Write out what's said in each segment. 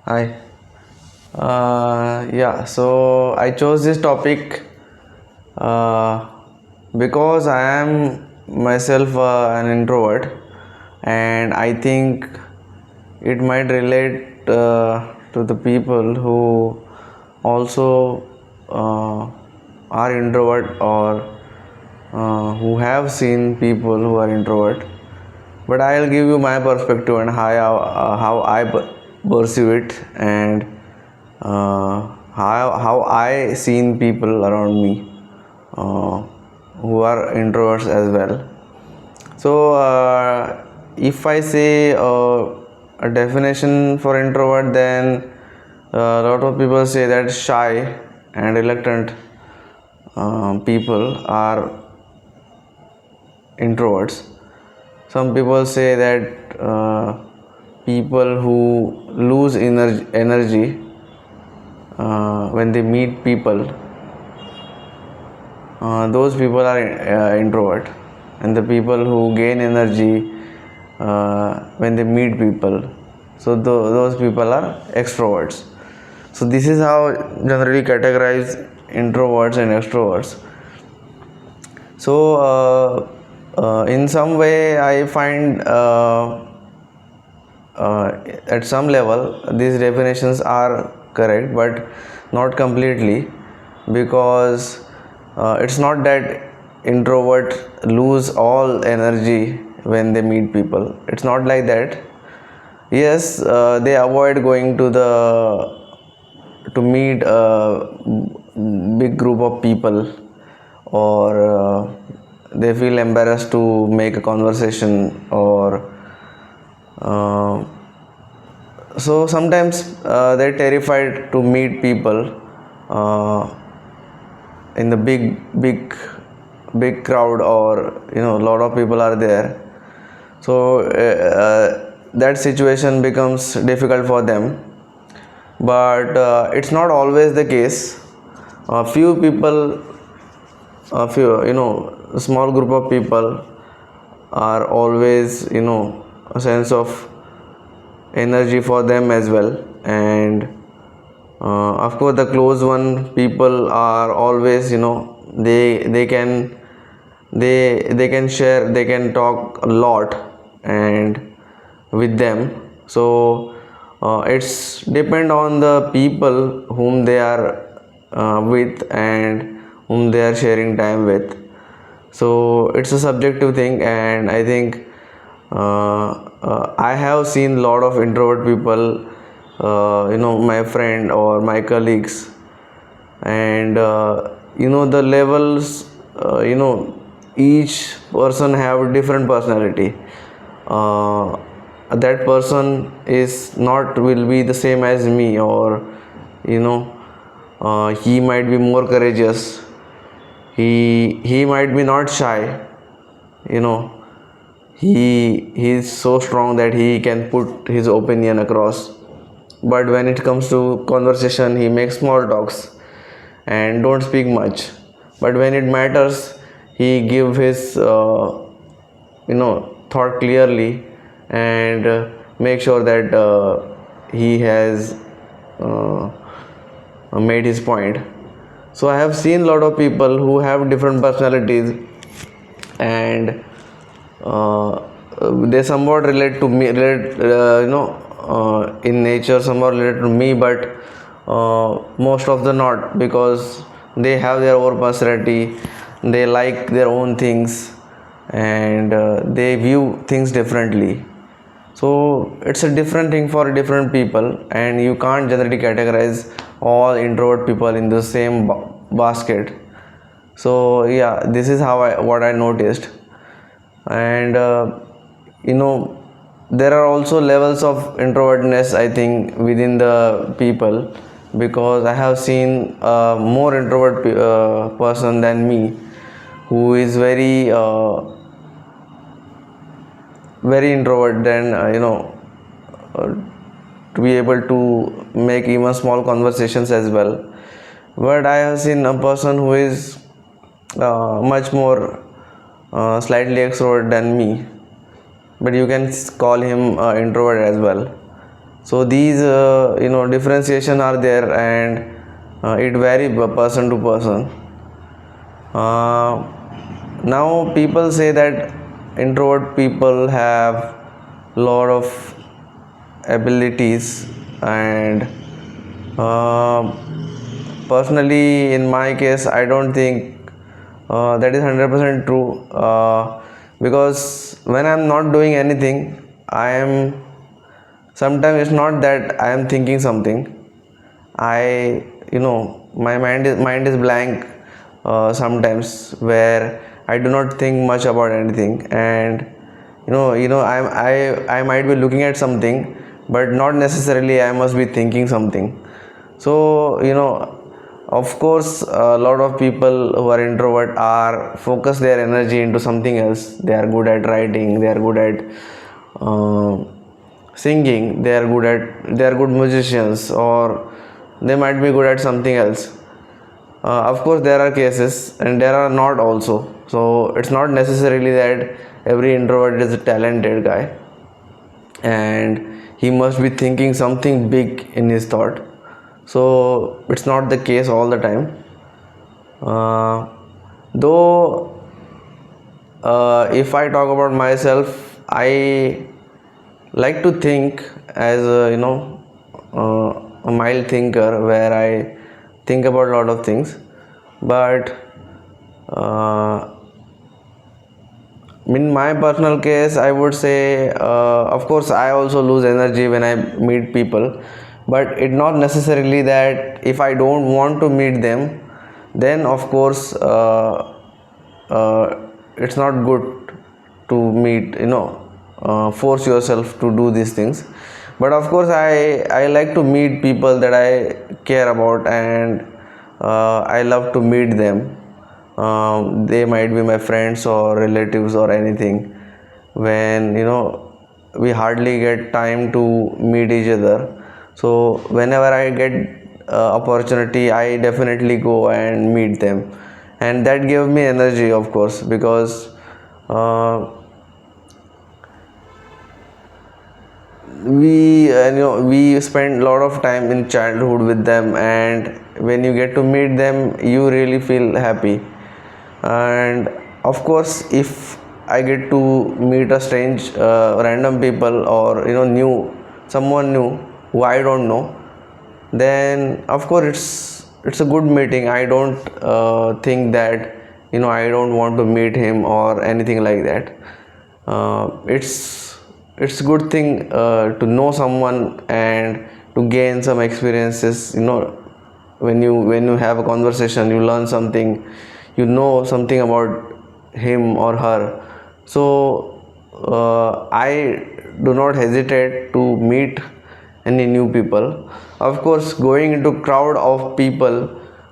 Hi. Yeah, so I chose this topic uh, because I am myself an introvert, and I think it might relate to the people who also are introvert or who have seen people who are introvert. But I'll give you my perspective and how I perceive it, and how I seen people around me uh, who are introverts as well. So if I say a definition for introvert, then a lot of people say that shy and reluctant people are introverts. Some people say that people who lose energy when they meet people, those people are introvert, and the people who gain energy when they meet people, so those people are extroverts. So this is how generally categorize introverts and extroverts. So in some way I find at some level these definitions are correct, but not completely, because it's not that introvert lose all energy when they meet people. It's not like that. Yes, they avoid going to meet a big group of people, or they feel embarrassed to make a conversation, or uh, so sometimes they're terrified to meet people uh, in the big crowd, or a lot of people are there. So that situation becomes difficult for them. But it's not always the case. A few people, a few, a small group of people are always, a sense of energy for them as well. And of course the close one people are always, they can share, they can talk a lot and with them. So it's depend on the people whom they are with, and whom they are sharing time with. So it's a subjective thing, and I think I have seen a lot of introvert people, my friend or my colleagues, and the levels, each person have different personality. uh, that person is not will be the same as me, or you know he might be more courageous, he might be not shy, you know he is so strong that he can put his opinion across. But when it comes to conversation, he makes small talks and don't speak much. But when it matters, he give his thought clearly, and make sure that he has uh, made his point. So I have seen a lot of people who have different personalities, and uh, they somewhat relate to me, in nature somewhat related to me, but most of the not, because they have their own personality, they like their own things, and they view things differently. So it's a different thing for different people, and you can't generally categorize all introvert people in the same basket. So yeah, this is how what I noticed. And there are also levels of introvertness, I think, within the people, because I have seen a more introvert person than me, who is very introvert, than uh, to be able to make even small conversations as well. But I have seen a person who is much more slightly extrovert than me, but you can call him introvert as well. So these differentiation are there, and it vary person to person. Now people say that introvert people have lot of abilities, and uh, personally in my case I don't think that is 100% true, because when I'm not doing anything, I am sometimes it's not that I am thinking something. I my mind is blank sometimes, where I do not think much about anything, and I might be looking at something, but not necessarily I must be thinking something. So of course a lot of people who are introvert are focus their energy into something else. They are good at writing, they are good at uh, singing, they are good musicians, or they might be good at something else. Of course there are cases and there are not also, so it's not necessarily that every introvert is a talented guy and he must be thinking something big in his thought. So it's not the case all the time. Though if I talk about myself, I like to think as a a mild thinker, where I think about a lot of things. But uh, in my personal case I would say, of course I also lose energy when I meet people, but it not necessarily that if I don't want to meet them, then of course it's not good to meet, force yourself to do these things. But of course I like to meet people that I care about, and I love to meet them. They might be my friends or relatives or anything, when we hardly get time to meet each other. So whenever I get opportunity, I definitely go and meet them, and that gave me energy, of course, because uh, we spend a lot of time in childhood with them, and when you get to meet them you really feel happy. And of course if I get to meet a strange random people, or new someone new who I don't know, then of course it's a good meeting. I don't think that I don't want to meet him or anything like that. It's good thing to know someone and to gain some experiences. When you have a conversation, you learn something, something about him or her. So I do not hesitate to meet any new people. Of course, going into crowd of people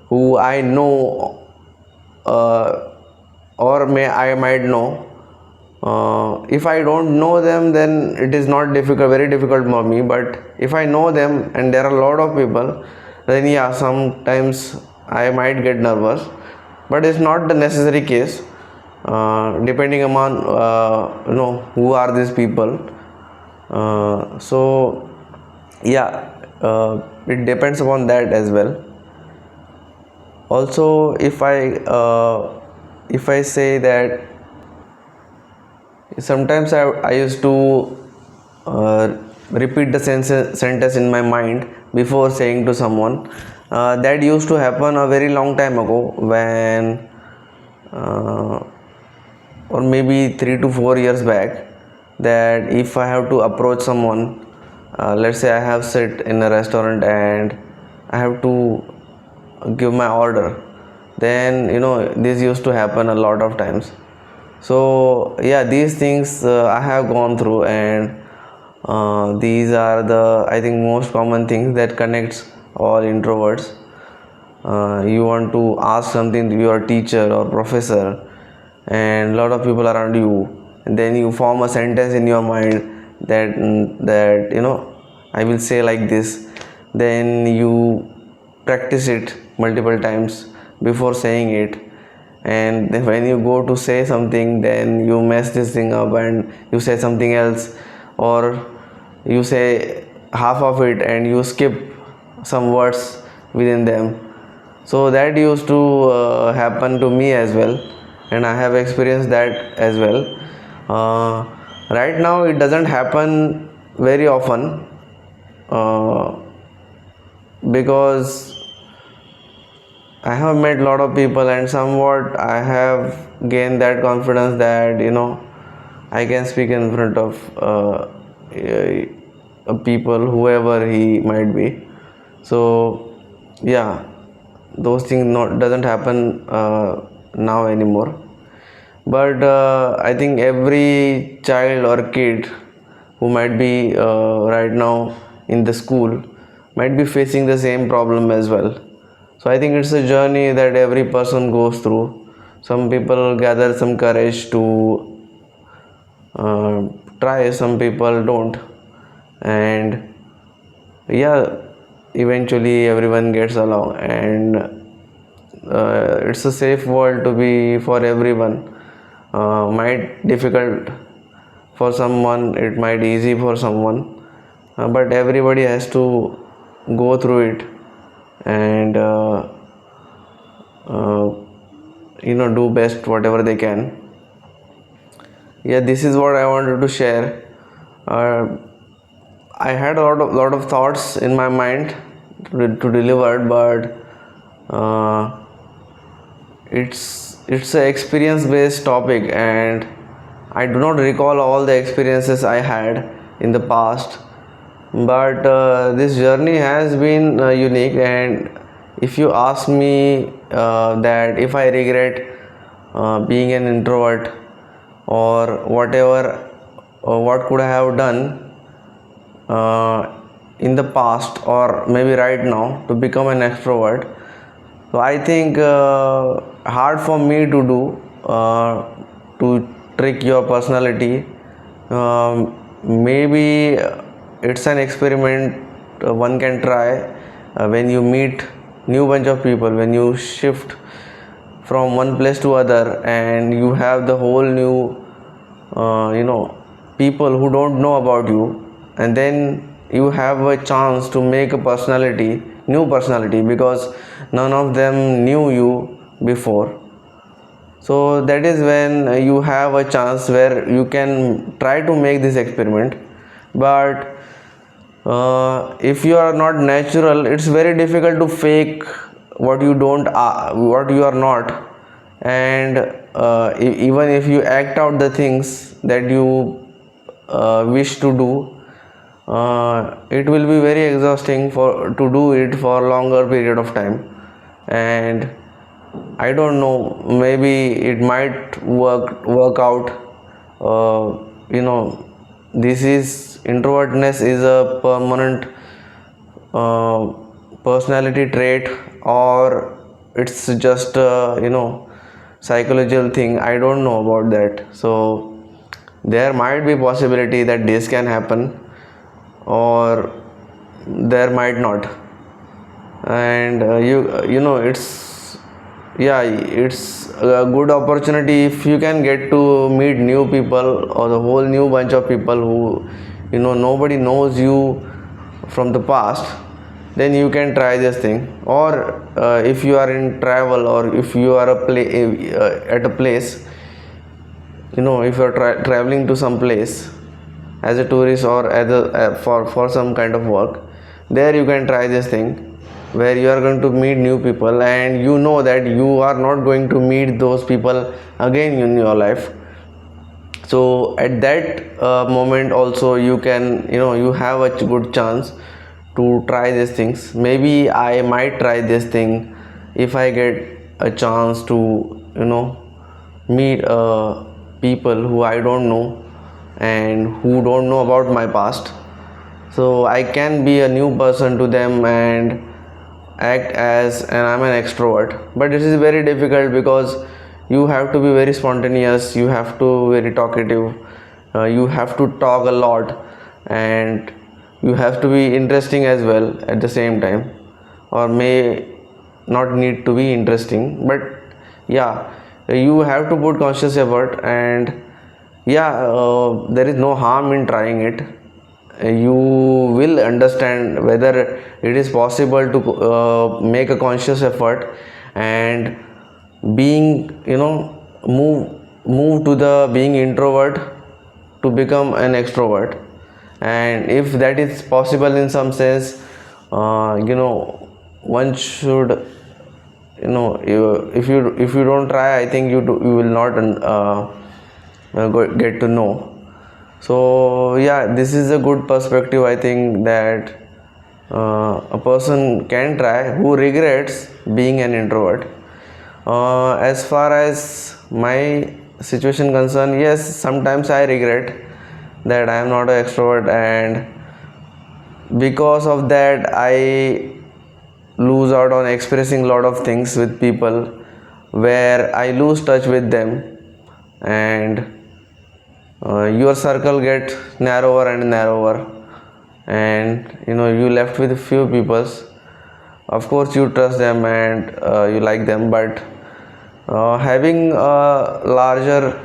who I know, uh, or may I might know, if I don't know them, then it is not difficult, very difficult for me. But if I know them and there are a lot of people, then yeah, sometimes I might get nervous. But it's not the necessary case. Depending upon who are these people. So yeah, it depends upon that as well. Also, if I say that sometimes I used to repeat the sentence in my mind before saying to someone. That used to happen a very long time ago, when uh, or maybe 3 to 4 years back, that if I have to approach someone, let's say I have sit in a restaurant and I have to give my order, then this used to happen a lot of times. So yeah, these things I have gone through, and these are the, I think, most common things that connects all introverts. You want to ask something to your teacher or professor, and a lot of people around you, and then you form a sentence in your mind that I will say like this. Then you practice it multiple times before saying it, and then when you go to say something, then you mess this thing up and you say something else, or you say half of it and you skip some words within them. So that used to happen to me as well, and I have experienced that as well. uh, right now it doesn't happen very often, uh, because I have met a lot of people, and somewhat I have gained that confidence that I can speak in front of people, whoever he might be. So yeah, those things not doesn't happen now anymore. But I think every child or kid who might be right now in the school might be facing the same problem as well. So I think it's a journey that every person goes through. Some people gather some courage to try, some people don't, and yeah, eventually everyone gets along, and it's a safe world to be for everyone. Might difficult for someone, it might easy for someone, but everybody has to go through it, and uh, do best whatever they can. Yeah, this is what I wanted to share. uh, I had a lot of thoughts in my mind to deliver, but it's a experience based topic, and I do not recall all the experiences I had in the past. But this journey has been unique, and if you ask me that if I regret being an introvert, or whatever, what could I have done in the past or maybe right now to become an extrovert. So I think hard for me to do, to trick your personality. Maybe it's an experiment one can try when you meet new bunch of people, when you shift from one place to other, and you have the whole new people who don't know about you, and then you have a chance to make a new personality, because none of them knew you before. So that is when you have a chance where you can try to make this experiment. But if you are not natural, it's very difficult to fake what you don't what you are not. And even if you act out the things that you wish to do, it will be very exhausting for to do it for a longer period of time. And I don't know, maybe it might work out. This is introvertness is a permanent uh, personality trait, or it's just psychological thing. I don't know about that. So there might be possibility that this can happen, or there might not. And it's, yeah, it's a good opportunity if you can get to meet new people, or the whole new bunch of people who nobody knows you from the past. Then you can try this thing. Or if you are in travel, or if you are at a place, if you are traveling to some place as a tourist, or as for some kind of work, there you can try this thing, where you are going to meet new people, and you know that you are not going to meet those people again in your life. So at that moment also, you can you have a good chance to try these things. Maybe I might try this thing if I get a chance to meet people who I don't know, and who don't know about my past. So I can be a new person to them and act as and I'm an extrovert. But it is very difficult, because you have to be very spontaneous, you have to very talkative, you have to talk a lot, and you have to be interesting as well at the same time, or may not need to be interesting, but yeah, you have to put conscious effort. And yeah, there is no harm in trying it. you will understand whether it is possible to make a conscious effort and being, move to the being introvert to become an extrovert. And if that is possible in some sense, one should, if you don't try, I think you will not get to know. So yeah, this is a good perspective. I think that a person can try who regrets being an introvert. As far as my situation concerned, yes, sometimes I regret that I am not an extrovert, and because of that I lose out on expressing a lot of things with people, where I lose touch with them, and your circle gets narrower and narrower, and you left with few peoples. Of course you trust them and you like them, but having a larger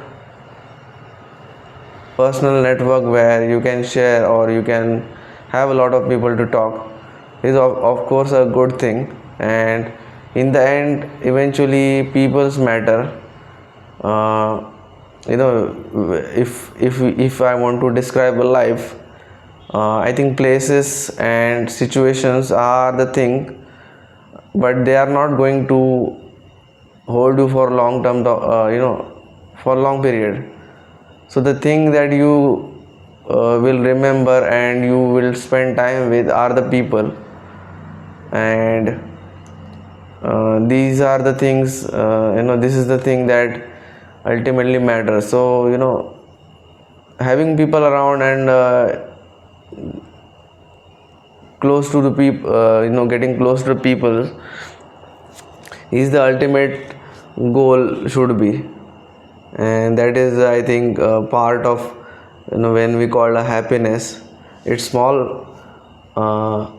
personal network where you can share or you can have a lot of people to talk is of course a good thing. And in the end, eventually people's matter. uh, if I want to describe a life, I think places and situations are the thing, but they are not going to hold you for long term, for long period. So the thing that you will remember and you will spend time with are the people, and these are the things, this is the thing that ultimately matters. So having people around and close to the people, getting close to the people is the ultimate goal should be. And that is, I think, part of, when we call a happiness. It's small, uh,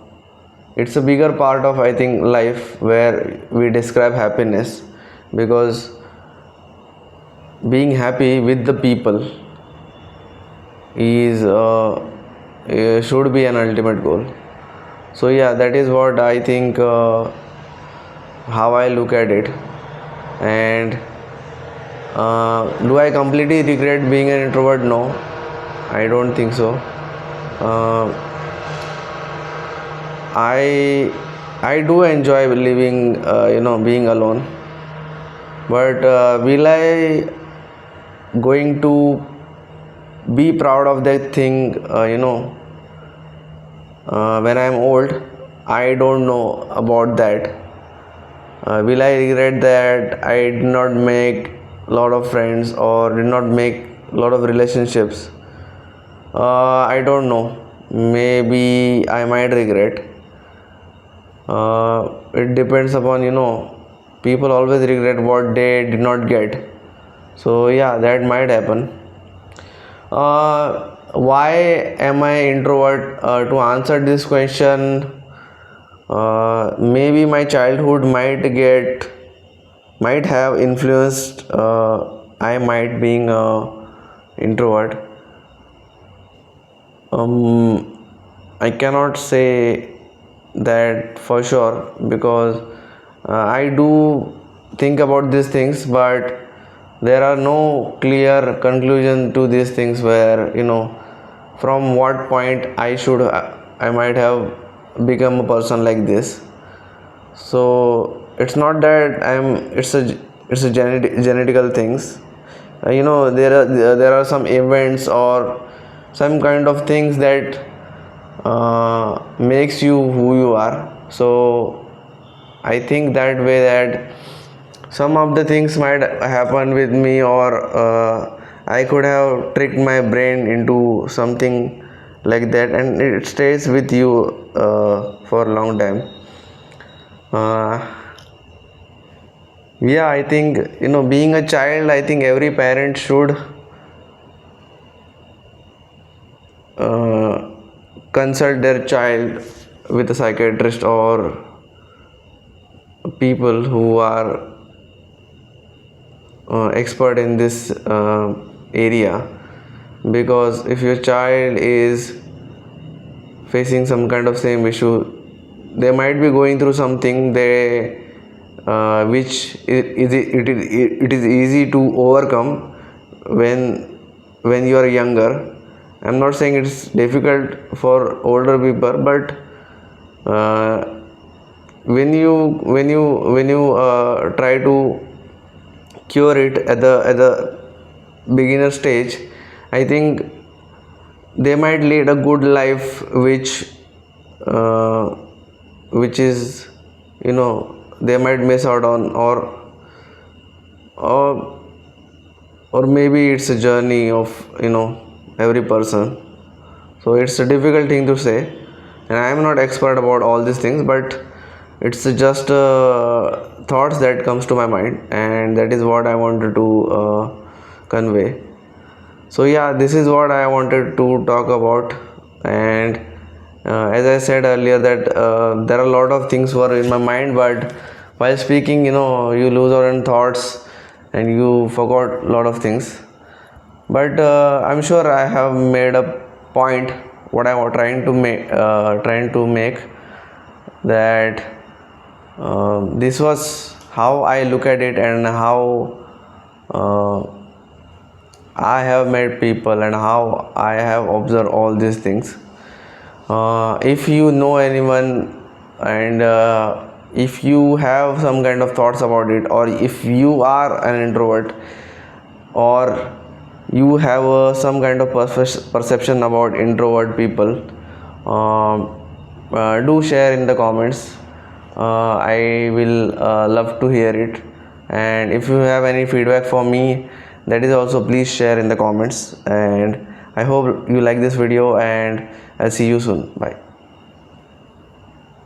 it's a bigger part of, I think, life where we describe happiness, because being happy with the people is should be an ultimate goal. So yeah, that is what I think, how I look at it. And do I completely regret being an introvert? No, I don't think so. uh, I do enjoy living, being alone, but will I going to be proud of that thing, when I'm old? I don't know about that. Will I regret that I did not make a lot of friends or did not make a lot of relationships? I don't know. Maybe I might regret. It depends upon, people always regret what they did not get. So yeah, that might happen. Why am I introvert? To answer this question, maybe my childhood might have influenced, I might being a introvert. I cannot say that for sure, because I do think about these things, but there are no clear conclusion to these things, where from what point I might have become a person like this. So it's not that it's a genetical things. There are some events or some kind of things that makes you who you are. So I think that way, that some of the things might happen with me, or I could have tricked my brain into something like that, and it stays with you for a long time. uh, yeah, I think, being a child, I think every parent should uh, consult their child with a psychiatrist or people who are expert in this area. Because if your child is facing some kind of same issue. They might be going through something which it is easy to overcome when you are younger. I'm not saying it's difficult for older people, but uh, when you try to cure it at the beginner stage, I think they might lead a good life, uh, which is, they might miss out on, or or maybe it's a journey of, every person. So it's a difficult thing to say, and I am not expert about all these things, but it's just thoughts that comes to my mind, and that is what I wanted to convey. So yeah, this is what I wanted to talk about. And as I said earlier, that there are a lot of things were in my mind, but while speaking, you lose out on thoughts and you forgot a lot of things. But I'm sure I have made a point what I was trying to make, that this was how I look at it, and how uh, I have met people, and how I have observed all these things. If you know anyone, and if you have some kind of thoughts about it, or if you are an introvert, or you have some kind of perception about introvert people, do share in the comments. I will love to hear it. And if you have any feedback for me, that is also please share in the comments. And I hope you like this video, and I'll see you soon. Bye.